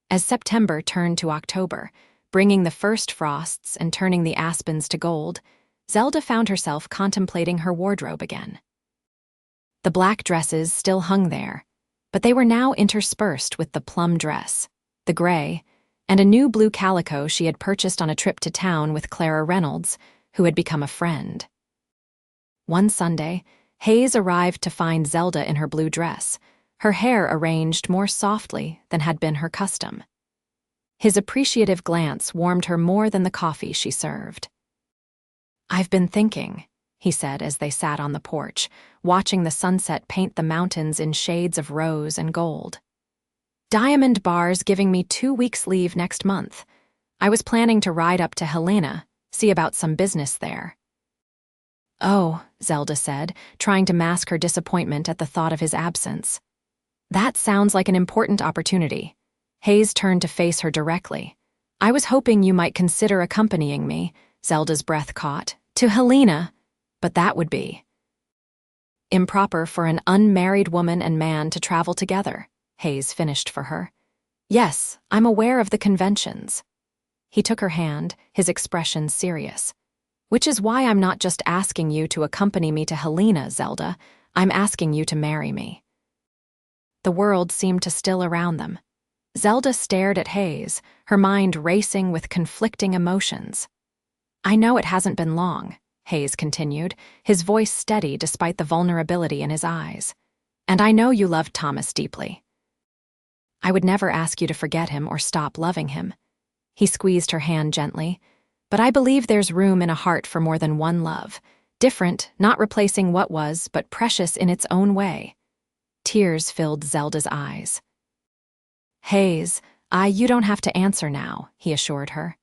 As September turned to October, bringing the first frosts and turning the aspens to gold, Zelda found herself contemplating her wardrobe again. The black dresses still hung there, but they were now interspersed with the plum dress, the gray, and a new blue calico she had purchased on a trip to town with Clara Reynolds, who had become a friend. One Sunday, Hayes arrived to find Zelda in her blue dress, her hair arranged more softly than had been her custom. His appreciative glance warmed her more than the coffee she served. "I've been thinking," he said as they sat on the porch, watching the sunset paint the mountains in shades of rose and gold. "Diamond Bar's giving me 2 weeks' leave next month. I was planning to ride up to Helena, see about some business there." "Oh," Zelda said, trying to mask her disappointment at the thought of his absence. "That sounds like an important opportunity." Hayes turned to face her directly. "I was hoping you might consider accompanying me," Zelda's breath caught, "to Helena, but that would be improper for an unmarried woman and man to travel together," Hayes finished for her. "Yes, I'm aware of the conventions." He took her hand, his expression serious. "Which is why I'm not just asking you to accompany me to Helena, Zelda. I'm asking you to marry me." The world seemed to still around them. Zelda stared at Hayes, her mind racing with conflicting emotions. "I know it hasn't been long," Hayes continued, his voice steady despite the vulnerability in his eyes. "And I know you love Thomas deeply. I would never ask you to forget him or stop loving him." He squeezed her hand gently. "But I believe there's room in a heart for more than one love. Different, not replacing what was, but precious in its own way." Tears filled Zelda's eyes. "Hayes, you don't have to answer now," he assured her.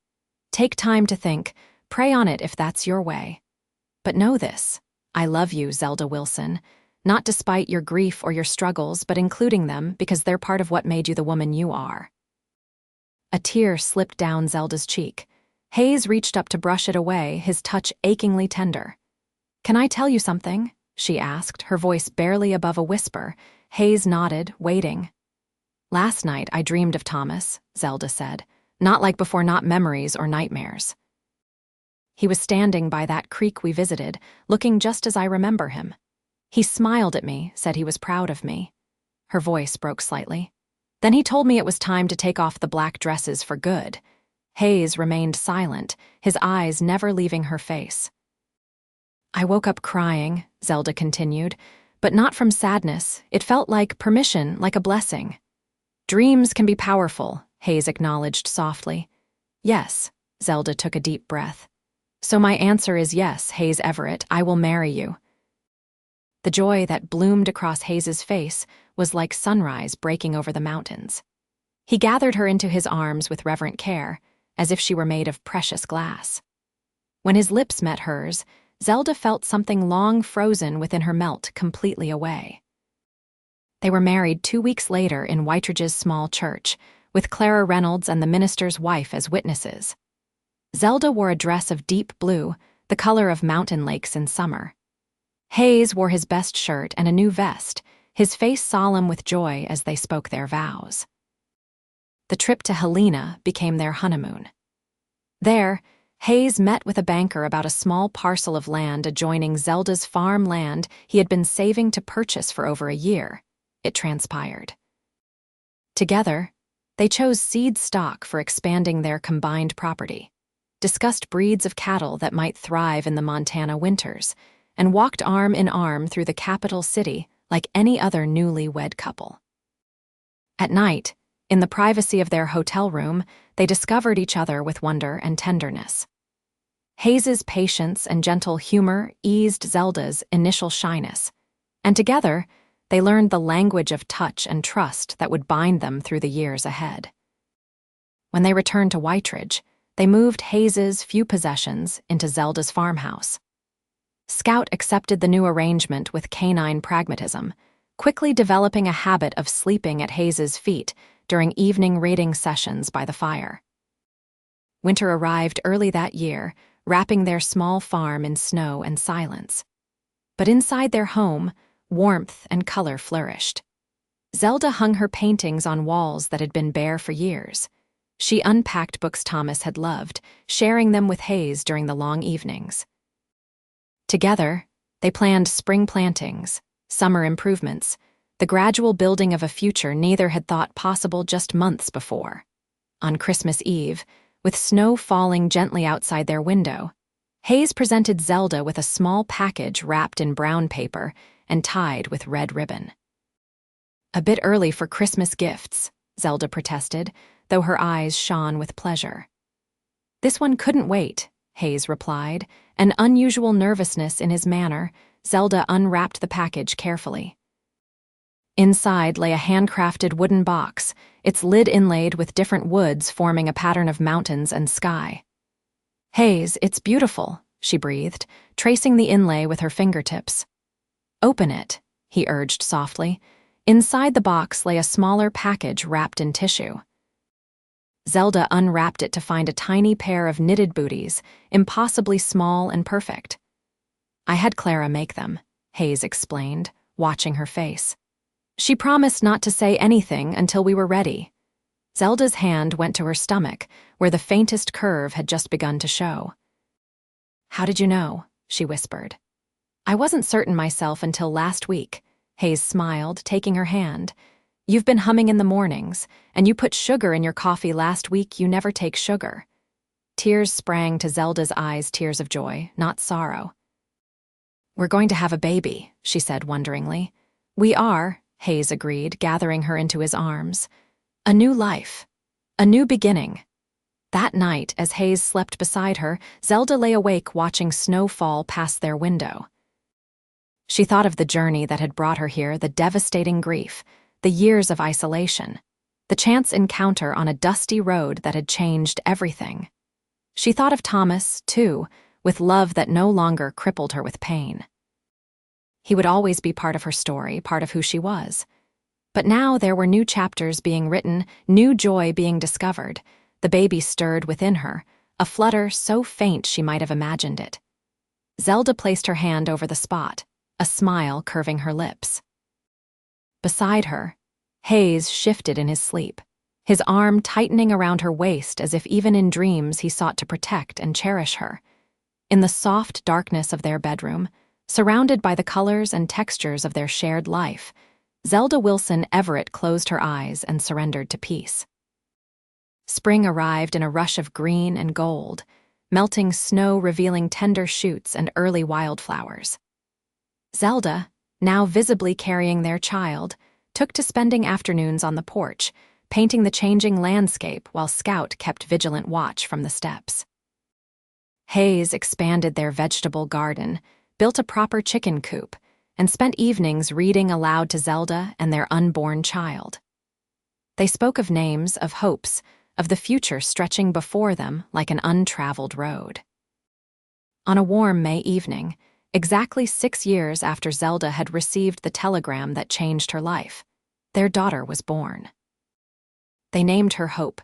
"Take time to think, pray on it if that's your way. But know this, I love you, Zelda Wilson, not despite your grief or your struggles, but including them because they're part of what made you the woman you are." A tear slipped down Zelda's cheek. Hayes reached up to brush it away, his touch achingly tender. "Can I tell you something?" she asked, her voice barely above a whisper. Hayes nodded, waiting. "Last night I dreamed of Thomas," Zelda said, "not like before, not memories or nightmares. He was standing by that creek we visited, looking just as I remember him. He smiled at me, said he was proud of me." Her voice broke slightly. "Then he told me it was time to take off the black dresses for good." Hayes remained silent, his eyes never leaving her face. "I woke up crying," Zelda continued, "but not from sadness. It felt like permission, like a blessing." "Dreams can be powerful," Hayes acknowledged softly. "Yes," Zelda took a deep breath. "So my answer is yes, Hayes Everett, I will marry you." The joy that bloomed across Hayes's face was like sunrise breaking over the mountains. He gathered her into his arms with reverent care, as if she were made of precious glass. When his lips met hers, Zelda felt something long frozen within her melt completely away. They were married 2 weeks later in Whiteridge's small church, with Clara Reynolds and the minister's wife as witnesses. Zelda wore a dress of deep blue, the color of mountain lakes in summer. Hayes wore his best shirt and a new vest, his face solemn with joy as they spoke their vows. The trip to Helena became their honeymoon. There, Hayes met with a banker about a small parcel of land adjoining Zelda's farm land he had been saving to purchase for over a year, it transpired. Together, they chose seed stock for expanding their combined property, discussed breeds of cattle that might thrive in the Montana winters, and walked arm in arm through the capital city like any other newly wed couple. At night, in the privacy of their hotel room, they discovered each other with wonder and tenderness. Hayes's patience and gentle humor eased Zelda's initial shyness, and together, they learned the language of touch and trust that would bind them through the years ahead. When they returned to Whiteridge, they moved Hayes's few possessions into Zelda's farmhouse. Scout accepted the new arrangement with canine pragmatism, quickly developing a habit of sleeping at Hayes's feet during evening reading sessions by the fire. Winter arrived early that year, wrapping their small farm in snow and silence. But inside their home, warmth and color flourished. Zelda hung her paintings on walls that had been bare for years. She unpacked books Thomas had loved, sharing them with Hayes during the long evenings. Together, they planned spring plantings, summer improvements, the gradual building of a future neither had thought possible just months before. On Christmas Eve, with snow falling gently outside their window, Hayes presented Zelda with a small package wrapped in brown paper and tied with red ribbon. "A bit early for Christmas gifts," Zelda protested, though her eyes shone with pleasure. "This one couldn't wait," Hayes replied, an unusual nervousness in his manner. Zelda unwrapped the package carefully. Inside lay a handcrafted wooden box, its lid inlaid with different woods forming a pattern of mountains and sky. "Hayes, it's beautiful," she breathed, tracing the inlay with her fingertips. "Open it," he urged softly. Inside the box lay a smaller package wrapped in tissue. Zelda unwrapped it to find a tiny pair of knitted booties, impossibly small and perfect. "I had Clara make them," Hayes explained, watching her face. "She promised not to say anything until we were ready." Zelda's hand went to her stomach, where the faintest curve had just begun to show. "How did you know?" she whispered. "I wasn't certain myself until last week," Hayes smiled, taking her hand. "You've been humming in the mornings, and you put sugar in your coffee last week. You never take sugar." Tears sprang to Zelda's eyes, tears of joy, not sorrow. "We're going to have a baby," she said wonderingly. "We are," Hayes agreed, gathering her into his arms. "A new life. A new beginning." That night, as Hayes slept beside her, Zelda lay awake watching snow fall past their window. She thought of the journey that had brought her here, the devastating grief, the years of isolation, the chance encounter on a dusty road that had changed everything. She thought of Thomas, too, with love that no longer crippled her with pain. He would always be part of her story, part of who she was. But now there were new chapters being written, new joy being discovered. The baby stirred within her, a flutter so faint she might have imagined it. Zelda placed her hand over the spot, a smile curving her lips. Beside her, Hayes shifted in his sleep, his arm tightening around her waist as if even in dreams he sought to protect and cherish her. In the soft darkness of their bedroom, surrounded by the colors and textures of their shared life, Zelda Wilson Everett closed her eyes and surrendered to peace. Spring arrived in a rush of green and gold, melting snow revealing tender shoots and early wildflowers. Zelda, now visibly carrying their child, took to spending afternoons on the porch, painting the changing landscape while Scout kept vigilant watch from the steps. Hayes expanded their vegetable garden, built a proper chicken coop, and spent evenings reading aloud to Zelda and their unborn child. They spoke of names, of hopes, of the future stretching before them like an untraveled road. On a warm May evening, exactly 6 years after Zelda had received the telegram that changed her life, their daughter was born. They named her Hope,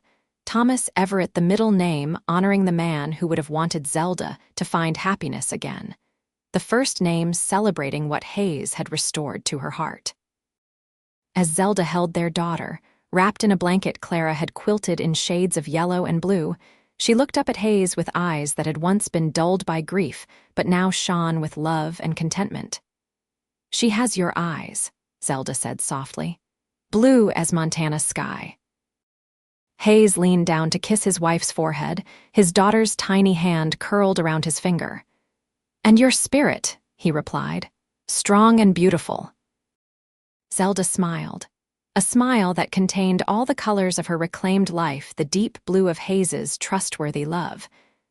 Thomas Everett, the middle name honoring the man who would have wanted Zelda to find happiness again, the first name celebrating what Hayes had restored to her heart. As Zelda held their daughter, wrapped in a blanket Clara had quilted in shades of yellow and blue, she looked up at Hayes with eyes that had once been dulled by grief but now shone with love and contentment. "She has your eyes," Zelda said softly, "blue as Montana's sky." Hayes leaned down to kiss his wife's forehead, his daughter's tiny hand curled around his finger. "And your spirit," he replied, "strong and beautiful." Zelda smiled, a smile that contained all the colors of her reclaimed life, the deep blue of Hayes's trustworthy love,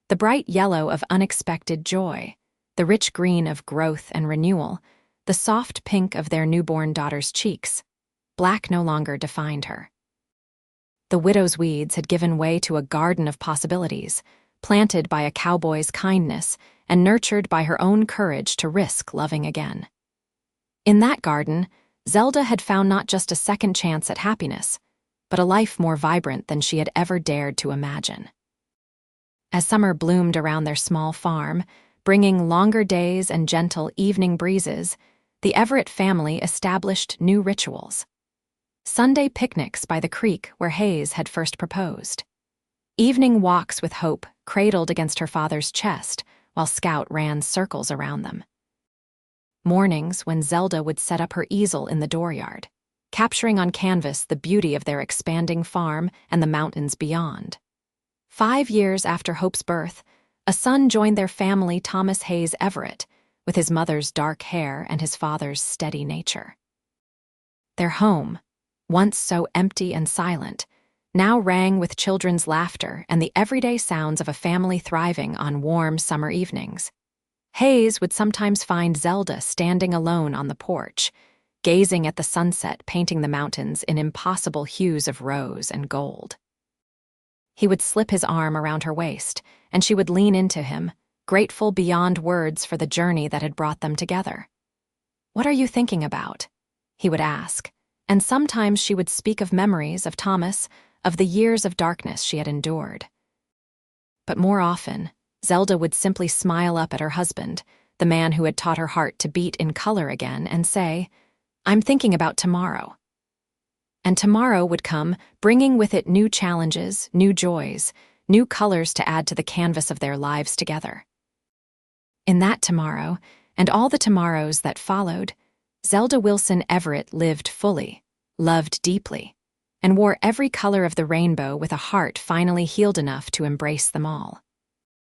The bright yellow of unexpected joy, the rich green of growth and renewal, the soft pink of their newborn daughter's cheeks. Black no longer defined her. The widow's weeds had given way to a garden of possibilities, planted by a cowboy's kindness and nurtured by her own courage to risk loving again. In that garden, Zelda had found not just a second chance at happiness, but a life more vibrant than she had ever dared to imagine. As summer bloomed around their small farm, bringing longer days and gentle evening breezes, the Everett family established new rituals. Sunday picnics by the creek where Hayes had first proposed. Evening walks with Hope cradled against her father's chest while Scout ran circles around them. Mornings when Zelda would set up her easel in the dooryard, capturing on canvas the beauty of their expanding farm and the mountains beyond. 5 years after Hope's birth, a son joined their family, Thomas Hayes Everett, with his mother's dark hair and his father's steady nature. Their home, once so empty and silent, now rang with children's laughter and the everyday sounds of a family thriving on warm summer evenings. Hayes would sometimes find Zelda standing alone on the porch, gazing at the sunset painting the mountains in impossible hues of rose and gold. He would slip his arm around her waist, and she would lean into him, grateful beyond words for the journey that had brought them together. "What are you thinking about?" he would ask, and sometimes she would speak of memories of Thomas, of the years of darkness she had endured. But more often, Zelda would simply smile up at her husband, the man who had taught her heart to beat in color again, and say, "I'm thinking about tomorrow." And tomorrow would come, bringing with it new challenges, new joys, new colors to add to the canvas of their lives together. In that tomorrow, and all the tomorrows that followed, Zelda Wilson Everett lived fully, loved deeply, and wore every color of the rainbow with a heart finally healed enough to embrace them all.